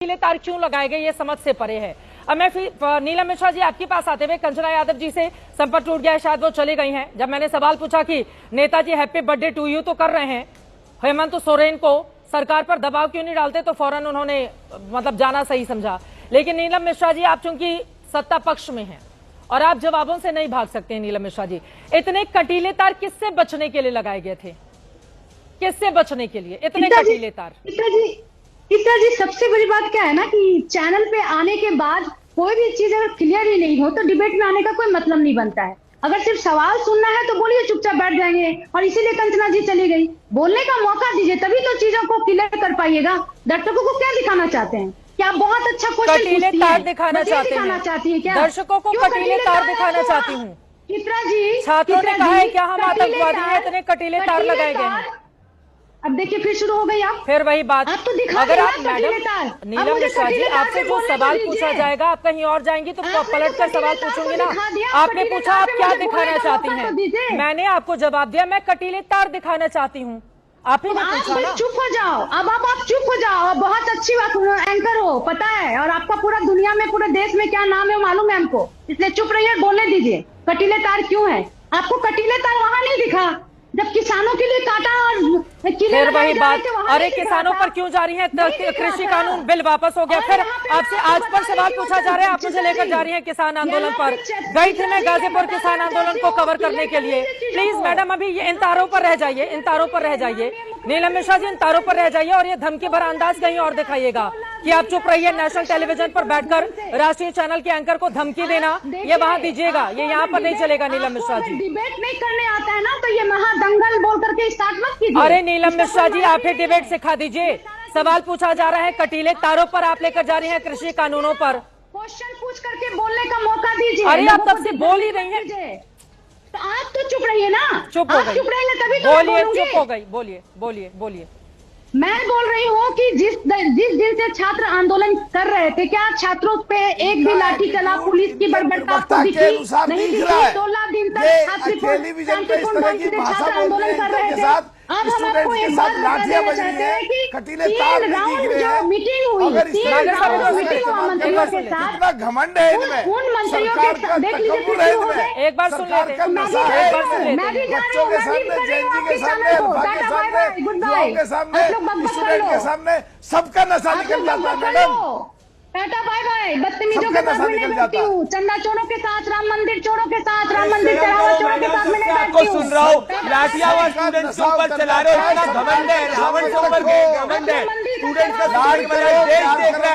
कटीले तार क्यों लगाए गए, ये समझ से परे है। अब मैं फिर नीलम मिश्रा जी आपके पास आते हुए, कंचना यादव जी से संपर्क टूट गया है, शायद वो चली गई हैं। जब मैंने सवाल पूछा कि नेताजी हैप्पी बर्थडे टू यू तो कर रहे हैं, हेमंत सोरेन को सरकार पर दबाव क्यों नहीं डालते, तो फौरन उन्होंने मतलब जाना सही समझा। लेकिन नीलम मिश्रा जी, आप चूंकि सत्ता पक्ष में हैं और आप जवाबों से नहीं भाग सकते हैं। नीलम मिश्रा जी, इतने कटीले तार किससे बचने के लिए लगाए गए थे? किससे बचने के लिए इतने कटीले तार? इतना जी सबसे बड़ी बात क्या है ना कि चैनल पे आने के बाद कोई भी चीज अगर क्लियर ही नहीं हो तो डिबेट में आने का कोई मतलब नहीं बनता है। अगर सिर्फ सवाल सुनना है तो बोलिए, चुपचाप बैठ जाएंगे। और इसीलिए कंचना जी चली गई। बोलने का मौका दीजिए, तभी तो चीजों को क्लियर कर पाइएगा। दर्शकों को क्या दिखाना चाहते हैं? क्या बहुत अच्छा क्वेश्चन कटीले तार दिखाना चाहती हैं क्या? दर्शकों को कटीले तार दिखाना चाहती हूँ। चित्रा जी, छात्रों ने कहा है क्या हम आतंकवादी हैं, इतने कटीले तार लगाए गए हैं। अब देखिए फिर शुरू हो गई आप, फिर वही बात। आप तो दिखा अगर आप मैडम नीलम मिश्रा जी, आपसे जो सवाल पूछा जाएगा, आप कहीं और जाएंगी तो पलट कर सवाल पूछूंगी ना। आपने पूछा आप क्या दिखाना चाहती हैं, मैंने आपको जवाब दिया मैं कटीले तार दिखाना चाहती हूँ। आप ही ने पूछा ना। चुप हो जाओ, अब आप चुप हो जाओ। आप बहुत अच्छी बात एंकर हो, पता है, और आपका पूरा दुनिया में, पूरे देश में क्या नाम है मालूम है हमको। इसलिए चुप रहिए, बोलने दीजिए। कटीले तार क्यों है? आपको कटीले तार वहां नहीं दिखा जब किसानों के लिए काटा और फिर वही बात। अरे किसानों पर क्यों जा रही है? कृषि कानून बिल वापस हो गया, फिर आपसे आज पर सवाल पूछा जा रहा है, आप मुझे लेकर जा रही हैं किसान आंदोलन पर। गई थी मैं गाजीपुर किसान आंदोलन को कवर करने के लिए। प्लीज मैडम, अभी ये इन तारों पर रह जाइए, इन तारों पर रह जाइए। नीलम मिश्रा जी, इन तारों पर रह जाइए और ये धमकी भरा अंदाज कहीं और दिखाइएगा कि आप चुप रहिए। नेशनल टेलीविजन पर बैठकर राष्ट्रीय चैनल के एंकर को धमकी देना, ये वहां दीजिएगा, ये यहाँ पर नहीं चलेगा। नीलम मिश्रा जी, डिबेट नहीं करने आता है ना, तो ये महादंगल बोल करके स्टार्ट मत कीजिए। अरे नीलम मिश्रा जी, आप ही डिबेट सिखा दीजिए। सवाल पूछा जा रहा है, कटीले तारों पर आप लेकर जा रही हैं, कृषि कानूनों पर। क्वेश्चन पूछ करके बोलने का मौका दीजिए। अरे आप तब से बोल ही रही हैं, तो आप तो चुप रहिए ना। चुप हो गई, चुप रहेंगे तभी तो बोलिए। चुप हो गई, बोलिए बोलिए बोलिए। मैं बोल रही हूँ कि जिस दिन से छात्र आंदोलन कर रहे थे, क्या छात्रों पे एक भी लाठी चला? पुलिस की बर्बरता आपको दिखी नहीं? दिखी? 16 दिन तक छात्र आंदोलन कर रहे थे। अब हम आपको एक बात बताना चाहते हैं कि 3 राउंड जो मीटिंग हुई, 3 राउंड मीटिंग हुआ मंत्रियों के साथ, घमंड है इनमें। उन मंत्रियों के साथ देख लीजिए, एक बार सुन लेते हैं। मैं भी जा रही हूँ, मैं भी कर रही हूँ आपके चैनल को। Tata bye bye, goodbye. आप लोग बकबक कर लो, के सामने सबका नशा निकल जाता है मैडम। Tata bye bye. बदतमीजों के साथ मैं नहीं बैठती हूँ। चंदा चोरों के साथ, राम मंदिर चोरों के साथ, राम मंदिर चढ़ावा चोरों के साथ मैं नहीं बैठती हूँ। सुन रहा हूँ, लाठियां और स्टूडेंट्स के ऊपर चला रहे हो, इतना घमंड है, रावण के ऊपर घमंड है। स्टूडेंट्स का देश देख रहा है।